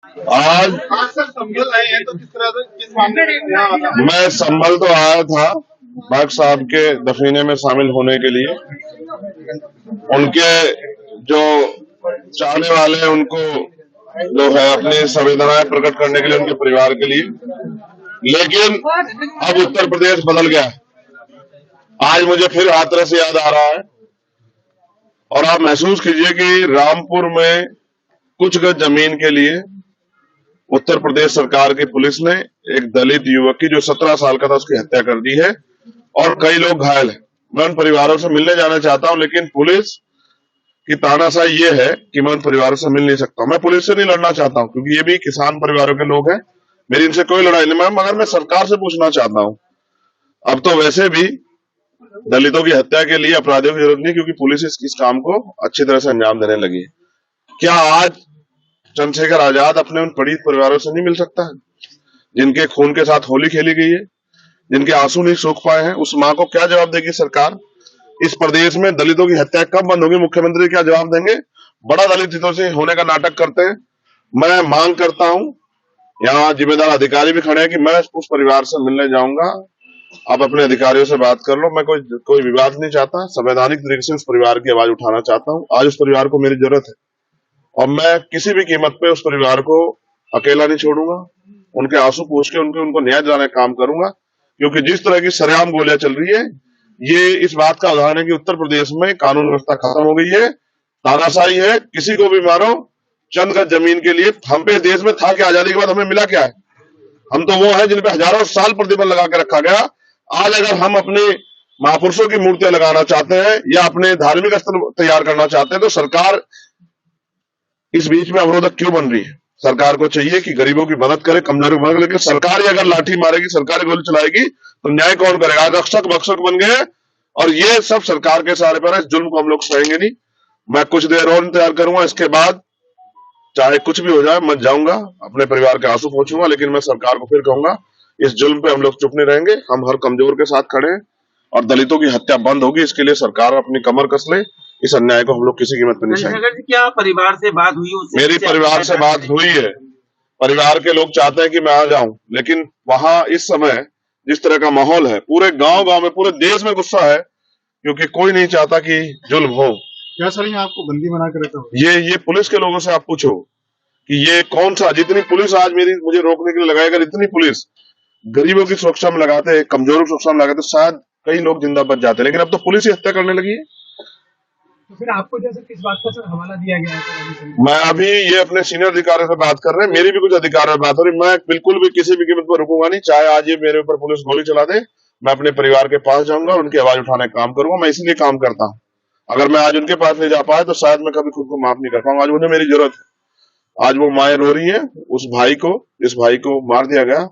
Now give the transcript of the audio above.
आज सर संभल रहे हैं तो किस तरह से किस मामले में यहाँ आता है? मैं संभल तो आया था बाग साहब के दफीने में शामिल होने के लिए। उनके जो चाहने वाले हैं उनको जो है अपनी संवेदनाएं प्रकट करने के लिए, उनके परिवार के लिए। लेकिन अब उत्तर प्रदेश बदल गया है। आज मुझे फिर हाथरस याद आ रहा है। और आप महसूस कीजिए कि रामपुर में कुछ गज जमीन के लिए उत्तर प्रदेश सरकार की पुलिस ने एक दलित युवक की, जो 17 साल का था, उसकी हत्या कर दी है और कई लोग घायल हैं। मैं उन परिवारों से मिलने जाना चाहता हूं, लेकिन पुलिस की तानाशाही ये है कि मैं उन परिवारों से मिल नहीं सकता। मैं पुलिस से नहीं लड़ना चाहता हूं, क्योंकि ये भी किसान परिवारों के लोग हैं। मेरी इनसे कोई लड़ाई नहीं, मगर मैं सरकार से पूछना चाहता हूं। अब तो वैसे भी दलितों की हत्या के लिए अपराधियों की जरूरत नहीं, क्योंकि पुलिस इस काम को अच्छी तरह से अंजाम देने लगी है। क्या आज चंद्रशेखर आजाद अपने उन पीड़ित परिवारों से नहीं मिल सकता है, जिनके खून के साथ होली खेली गई है, जिनके आंसू नहीं सूख पाए हैं? उस मां को क्या जवाब देगी सरकार? इस प्रदेश में दलितों की हत्या कब बंद होगी? मुख्यमंत्री क्या जवाब देंगे? बड़ा दलित हितों से होने का नाटक करते हैं। मैं मांग करता हूं, यहाँ जिम्मेदार अधिकारी भी खड़े हैं, कि मैं उस परिवार से मिलने जाऊंगा। आप अपने अधिकारियों से बात कर लो। मैं कोई विवाद नहीं चाहता, संवैधानिक तरीके से उस परिवार की आवाज उठाना चाहता हूं। आज उस परिवार को मेरी जरूरत है और मैं किसी भी कीमत पे उस परिवार को अकेला नहीं छोड़ूंगा। उनके आंसू पूछ के उनको न्याय दिलाने का काम करूंगा, क्योंकि जिस तरह की सरेआम गोलियां चल रही है, ये इस बात का उदाहरण है कि उत्तर प्रदेश में कानून व्यवस्था खत्म हो गई है, तानाशाही है। किसी को भी मारो चंद गज जमीन के लिए। हम पे देश में था कि आजादी के बाद हमें मिला क्या है? हम तो वो है जिन पे हजारों साल प्रतिबंध लगा के रखा गया। आज अगर हम अपने महापुरुषों की मूर्तियां लगाना चाहते हैं या अपने धार्मिक स्थल तैयार करना चाहते हैं, तो सरकार इस बीच में अवरोधक क्यों बन रही है? सरकार को चाहिए कि गरीबों की मदद करे, कमजोरों की मदद करे। लेकिन सरकार ही अगर लाठी मारेगी, सरकार गोली चलाएगी, तो न्याय कौन करेगा? आज रक्षक भक्षक बन गए और ये सब सरकार के सहारे पर है। इस जुल्म को हम लोग सहेंगे नहीं। मैं कुछ देर और इंतजार करूंगा, इसके बाद चाहे कुछ भी हो जाए, मत जाऊंगा, अपने परिवार के आंसू पोंछूंगा। लेकिन मैं सरकार को फिर कहूंगा, इस जुल्म पे हम लोग चुप नहीं रहेंगे। हम हर कमजोर के साथ खड़े हैं और दलितों की हत्या बंद होगी। इसके लिए सरकार अपनी कमर कस ले। इस अन्याय को हम लोग किसी कीमत पर नहीं सहेंगे। क्या परिवार से बात हुई? मेरी परिवार से बात हुई है। परिवार के लोग चाहते हैं कि मैं आ जाऊं, लेकिन वहां इस समय जिस तरह का माहौल है, पूरे गांव में, पूरे देश में गुस्सा है, क्योंकि कोई नहीं चाहता कि जुल्म हो। क्या सर यहाँ आपको बंदी बना कर रखा? ये पुलिस के लोगों से आप पूछो कि ये कौन सा, जितनी पुलिस आज मुझे रोकने के लिए लगाई, अगर इतनी पुलिस गरीबों की सुरक्षा में लगाते, कमजोरों की सुरक्षा में लगाते, तो शायद कई लोग जिंदा बच जाते। लेकिन अब तो पुलिस ही हत्या करने लगी है। तो फिर आपको जैसे किस बात का सर हवाला दिया गया है? मैं अभी ये अपने सीनियर अधिकारियों से बात कर रहे हैं, मेरी भी कुछ अधिकारियों से बात हो रही। मैं बिल्कुल भी किसी भी कीमत पर रुकूंगा नहीं, चाहे आज ये मेरे ऊपर पुलिस गोली चला दे। मैं अपने परिवार के पास जाऊंगा और उनकी आवाज उठाने का काम करूंगा। मैं इसलिए काम करता हूं। अगर मैं आज उनके पास नहीं जा पाया, तो शायद मैं कभी खुद को माफ नहीं कर पाऊंगा। आज मुझे मेरी जरूरत है। आज वो माएं रो रही है उस भाई को, जिस भाई को मार दिया गया।